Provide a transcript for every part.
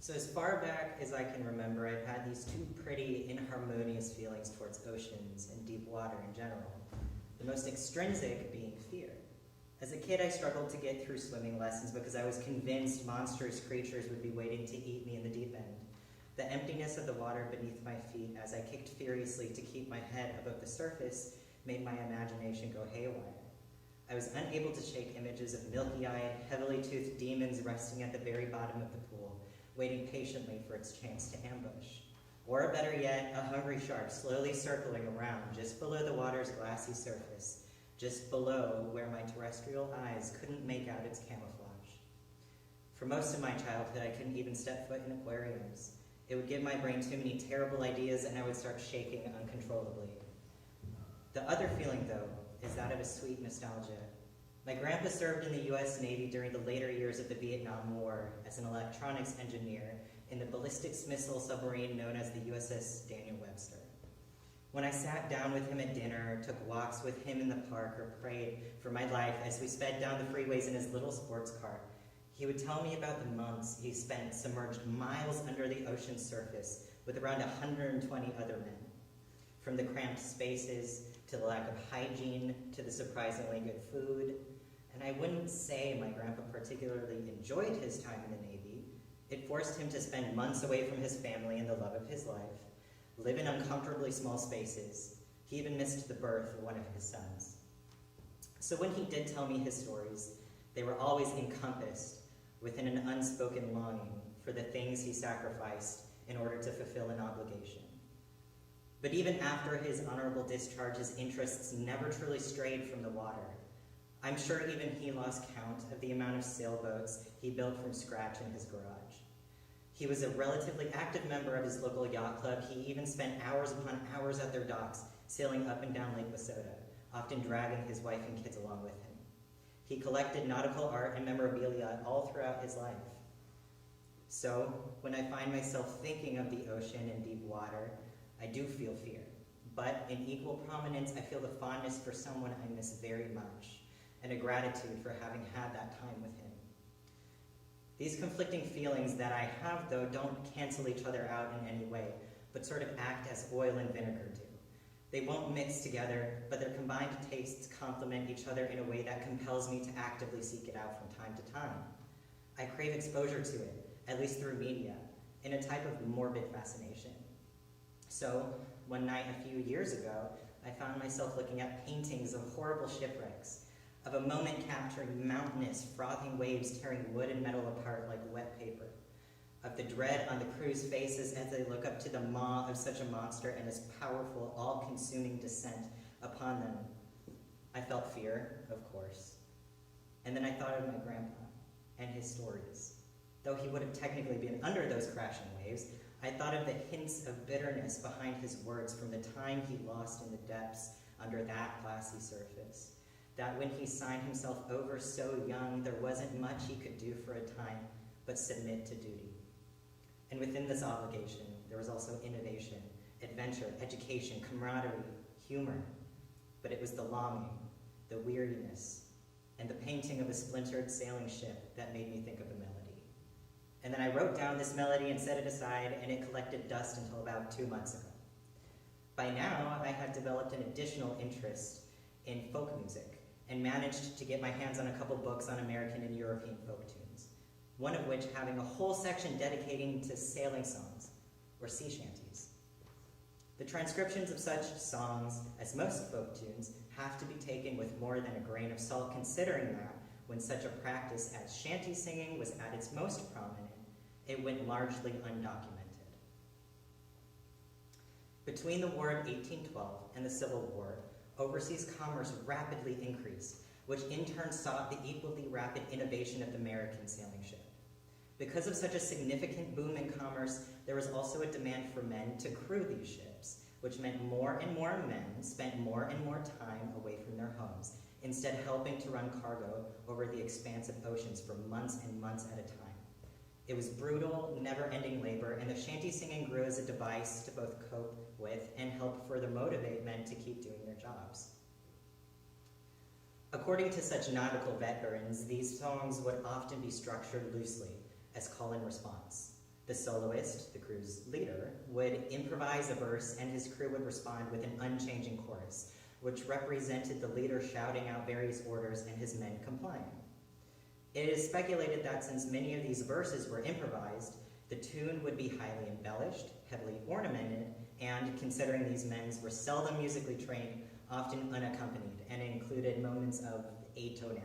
So as far back as I can remember, I've had these two pretty inharmonious feelings towards oceans and deep water in general. The most extrinsic being fear. As a kid, I struggled to get through swimming lessons because I was convinced monstrous creatures would be waiting to eat me in the deep end. The emptiness of the water beneath my feet as I kicked furiously to keep my head above the surface made my imagination go haywire. I was unable to shake images of milky-eyed, heavily toothed demons resting at the very bottom of the pool, waiting patiently for its chance to ambush. Or better yet, a hungry shark slowly circling around just below the water's glassy surface, just below where my terrestrial eyes couldn't make out its camouflage. For most of my childhood, I couldn't even step foot in aquariums. It would give my brain too many terrible ideas and I would start shaking uncontrollably. The other feeling, though, is that of a sweet nostalgia. My grandpa served in the U.S. Navy during the later years of the Vietnam War as an electronics engineer in the ballistics missile submarine known as the USS Daniel Webster. When I sat down with him at dinner, took walks with him in the park, or prayed for my life as we sped down the freeways in his little sports car, he would tell me about the months he spent submerged miles under the ocean's surface with around 120 other men. From the cramped spaces, to the lack of hygiene, to the surprisingly good food. And I wouldn't say my grandpa particularly enjoyed his time in the Navy. It forced him to spend months away from his family and the love of his life, live in uncomfortably small spaces. He even missed the birth of one of his sons. So when he did tell me his stories, they were always encompassed within an unspoken longing for the things he sacrificed in order to fulfill an obligation. But even after his honorable discharge, his interests never truly strayed from the water. I'm sure even he lost count of the amount of sailboats he built from scratch in his garage. He was a relatively active member of his local yacht club. He even spent hours upon hours at their docks, sailing up and down Lake Wissota, often dragging his wife and kids along with him. He collected nautical art and memorabilia all throughout his life. So, when I find myself thinking of the ocean and deep water, I do feel fear, but in equal prominence, I feel the fondness for someone I miss very much, and a gratitude for having had that time with him. These conflicting feelings that I have, though, don't cancel each other out in any way, but sort of act as oil and vinegar do. They won't mix together, but their combined tastes complement each other in a way that compels me to actively seek it out from time to time. I crave exposure to it, at least through media, in a type of morbid fascination. So, one night a few years ago, I found myself looking at paintings of horrible shipwrecks, of a moment capturing mountainous, frothing waves tearing wood and metal apart like wet paper, of the dread on the crew's faces as they look up to the maw of such a monster and its powerful, all-consuming descent upon them. I felt fear, of course. And then I thought of my grandpa and his stories. Though he would have technically been under those crashing waves, I thought of the hints of bitterness behind his words from the time he lost in the depths under that glassy surface. That when he signed himself over so young, there wasn't much he could do for a time but submit to duty. And within this obligation, there was also innovation, adventure, education, camaraderie, humor. But it was the longing, the weariness, and the painting of a splintered sailing ship that made me think of the melody. And then I wrote down this melody and set it aside, and it collected dust until about 2 months ago. By now, I had developed an additional interest in folk music and managed to get my hands on a couple books on American and European folk tunes, one of which having a whole section dedicating to sailing songs, or sea shanties. The transcriptions of such songs, as most folk tunes, have to be taken with more than a grain of salt, considering that when such a practice as shanty singing was at its most prominent, it went largely undocumented. Between the War of 1812 and the Civil War, overseas commerce rapidly increased, which in turn sought the equally rapid innovation of the American sailing ship. Because of such a significant boom in commerce, there was also a demand for men to crew these ships, which meant more and more men spent more and more time away from their homes, instead helping to run cargo over the expansive oceans for months and months at a time. It was brutal, never-ending labor, and the shanty singing grew as a device to both cope with and help further motivate men to keep doing their jobs. According to such nautical veterans, these songs would often be structured loosely as call and response. The soloist, the crew's leader, would improvise a verse and his crew would respond with an unchanging chorus, which represented the leader shouting out various orders and his men complying. It is speculated that since many of these verses were improvised, the tune would be highly embellished, heavily ornamented, and, considering these men were seldom musically trained, often unaccompanied, and included moments of atonality.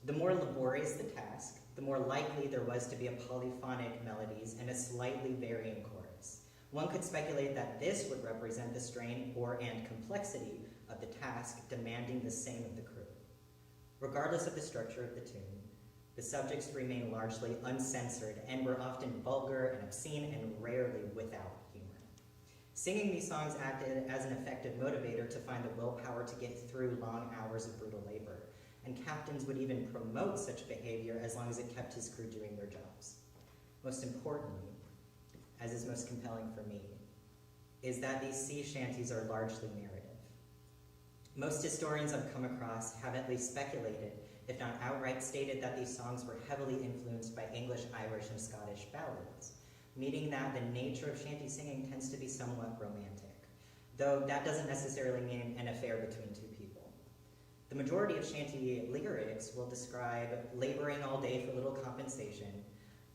The more laborious the task, the more likely there was to be a polyphonic melodies and a slightly varying chorus. One could speculate that this would represent the strain and complexity of the task demanding the same of the crew. Regardless of the structure of the tune, the subjects remained largely uncensored and were often vulgar and obscene and rarely without humor. Singing these songs acted as an effective motivator to find the willpower to get through long hours of brutal labor, and captains would even promote such behavior as long as it kept his crew doing their jobs. Most importantly, as is most compelling for me, is that these sea shanties are largely narrative. Most historians I've come across have at least speculated, if not outright stated, that these songs were heavily influenced by English, Irish, and Scottish ballads, meaning that the nature of shanty singing tends to be somewhat romantic, though that doesn't necessarily mean an affair between two people. The majority of shanty lyrics will describe laboring all day for little compensation,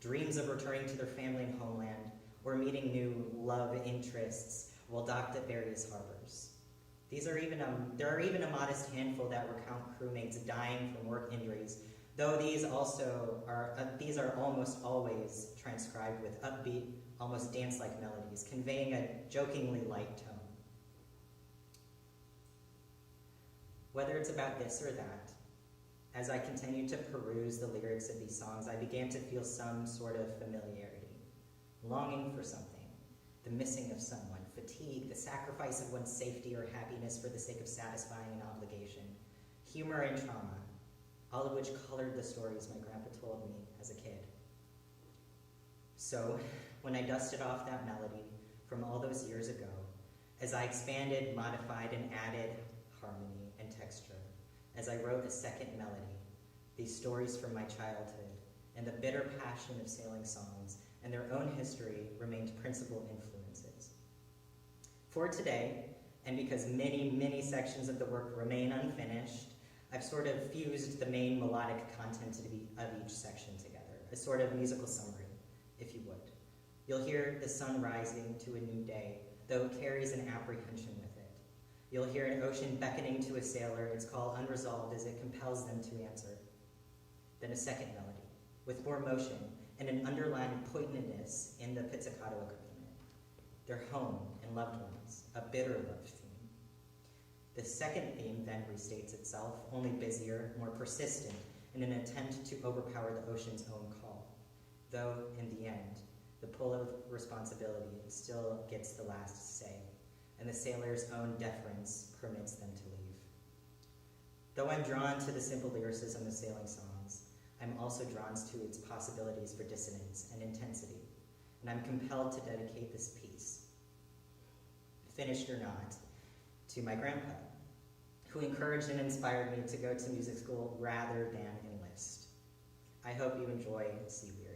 dreams of returning to their family and homeland, or meeting new love interests while docked at various harbors. There are even a modest handful that recount crewmates dying from work injuries, though these are almost always transcribed with upbeat, almost dance-like melodies, conveying a jokingly light tone. Whether it's about this or that, as I continued to peruse the lyrics of these songs, I began to feel some sort of familiarity, longing for something, the missing of someone, fatigue, the sacrifice of one's safety or happiness for the sake of satisfying an obligation, humor and trauma, all of which colored the stories my grandpa told me as a kid. So, when I dusted off that melody from all those years ago, as I expanded, modified, and added harmony and texture, as I wrote a second melody, these stories from my childhood and the bitter passion of sailing songs and their own history remained principal influences. For today, and because many, many sections of the work remain unfinished, I've sort of fused the main melodic content of each section together, a sort of musical summary, if you would. You'll hear the sun rising to a new day, though it carries an apprehension with it. You'll hear an ocean beckoning to a sailor, its call unresolved as it compels them to answer. Then a second melody, with more motion and an underlying poignantness in the pizzicato accompaniment. Their home and loved ones, a bitter love theme. The second theme then restates itself, only busier, more persistent, in an attempt to overpower the ocean's own call, though in the end, the pull of responsibility still gets the last say, and the sailor's own deference permits them to leave. Though I'm drawn to the simple lyricism of sailing songs, I'm also drawn to its possibilities for dissonance and intensity, and I'm compelled to dedicate this piece, finished or not, to my grandpa, who encouraged and inspired me to go to music school rather than enlist. I hope you enjoy Sea Weird.